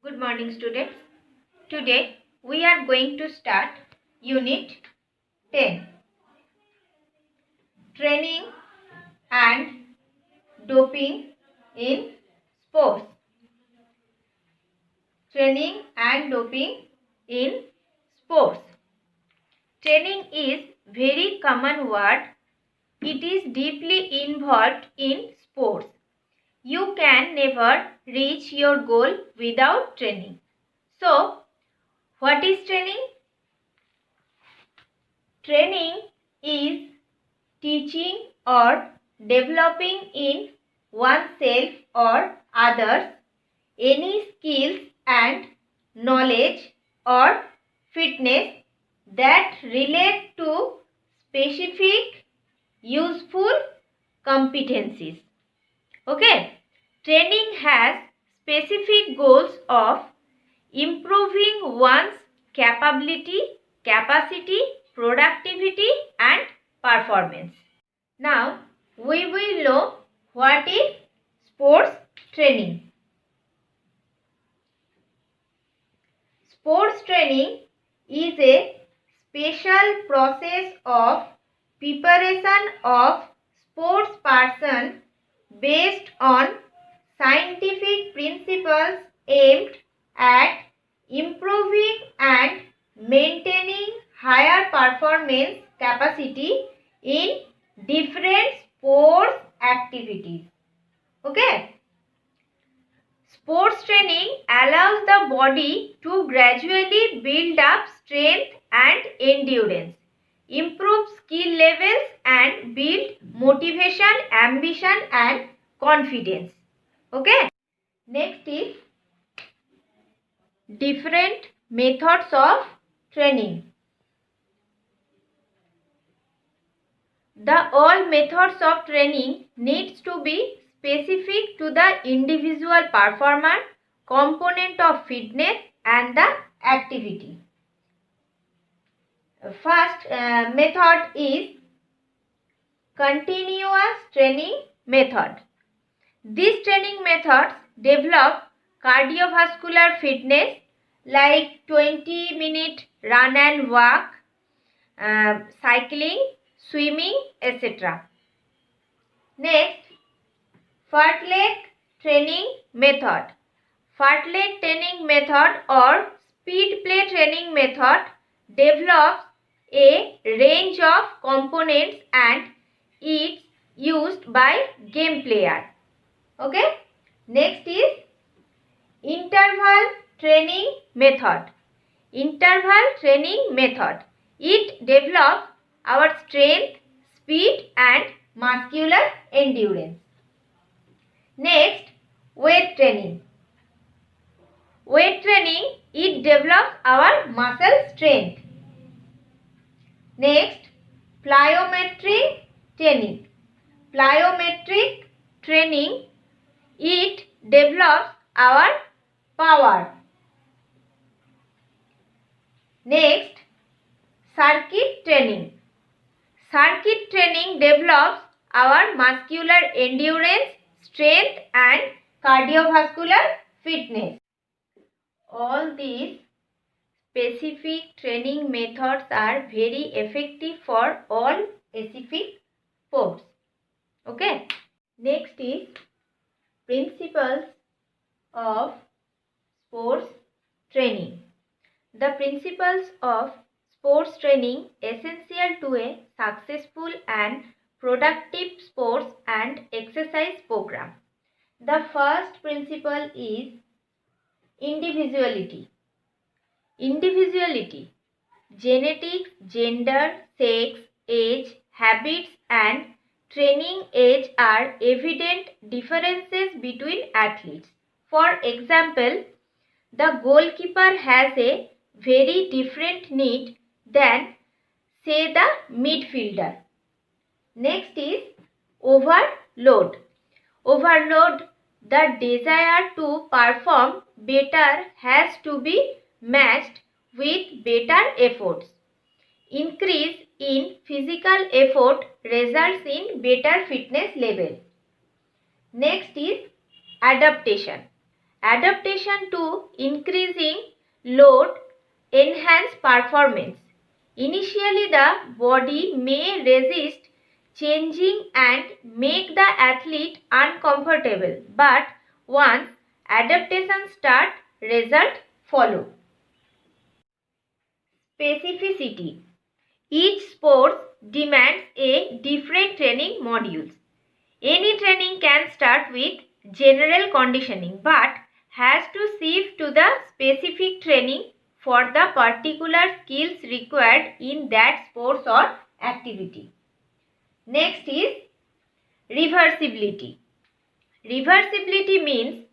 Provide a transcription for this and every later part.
Good morning, students. Today we are going to start Unit 10, Training and Doping in Sports. Training and doping in sports. Training is very common word. It is deeply involved in sports. You can never reach your goal without training. So, what is training? Training is teaching or developing in oneself or others any skills and knowledge or fitness that relate to specific useful competencies. Okay. Training has specific goals of improving one's capacity, productivity and performance. Now, we will know what is sports training. Sports training is a special process of preparation of sports person based on scientific principles aimed at improving and maintaining higher performance capacity in different sports activities. Okay. Sports training allows the body to gradually build up strength and endurance, improve skill levels and build motivation, ambition and confidence. Okay. Next is different methods of training. All methods of training needs to be specific to the individual performer, component of fitness and the activity. First method is continuous training method. These training methods develop cardiovascular fitness like 20-minute run and walk, cycling, swimming, etc. Next, fartlek training method. Fartlek training method or speed play training method develops a range of components and is used by game player. Okay. Next is interval training method. Interval training method. It develops our strength, speed and muscular endurance. Next, weight training. Weight training, it develops our muscle strength. Next, plyometric training. Plyometric training, it develops our power. Next, circuit training. Circuit training develops our muscular endurance, strength and cardiovascular fitness. All these specific training methods are very effective for all specific sports. Okay. Next is principles of sports training. The principles of sports training essential to a successful and productive sports and exercise program. The first principle is individuality. Individuality. Genetics, gender, sex, age, habits and training age are evident differences between athletes. For example, the goalkeeper has a very different need than, say, the midfielder. Next is overload. Overload, the desire to perform better has to be matched with better efforts. Increase in physical effort results in better fitness level. Next is adaptation. Adaptation to increasing load enhance performance. Initially, the body may resist changing and make the athlete uncomfortable, but once adaptation start, result follow. Specificity. Each sport demands a different training modules. Any training can start with general conditioning but has to shift to the specific training for the particular skills required in that sports or activity. Next is reversibility. Reversibility means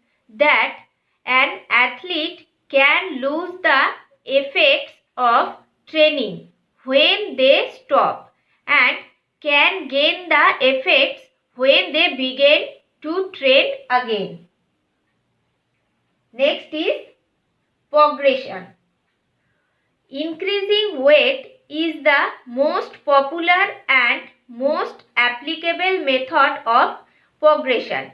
that an athlete can lose the effects of training when they stop and can gain the effects when they begin to train again. Next is progression. Increasing weight is the most popular and most applicable method of progression.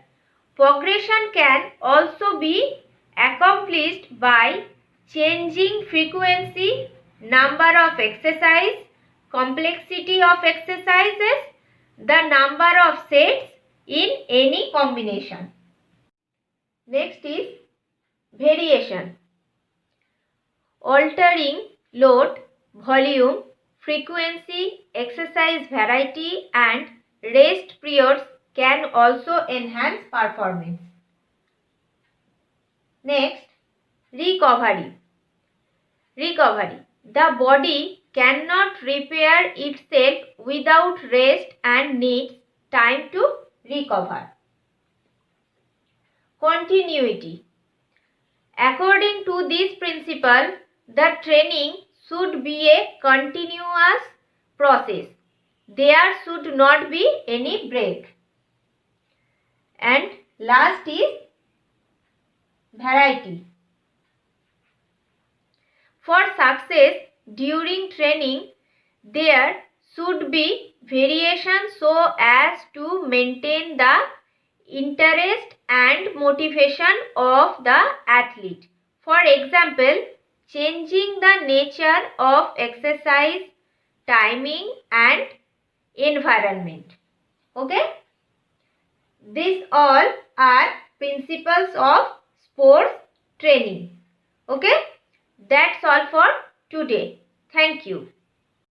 Progression can also be accomplished by changing frequency, number of exercise, complexity of exercises, the number of sets in any combination. Next is variation. Altering load, volume, frequency, exercise variety and rest periods can also enhance performance. Next, recovery. Recovery. The body cannot repair itself without rest and needs time to recover. Continuity. According to this principle, the training should be a continuous process. There should not be any break. And last is variety. For success during training, there should be variation so as to maintain the interest and motivation of the athlete. For example, changing the nature of exercise, timing and environment. Okay? These all are principles of sports training. Okay? That's all for today. Thank you.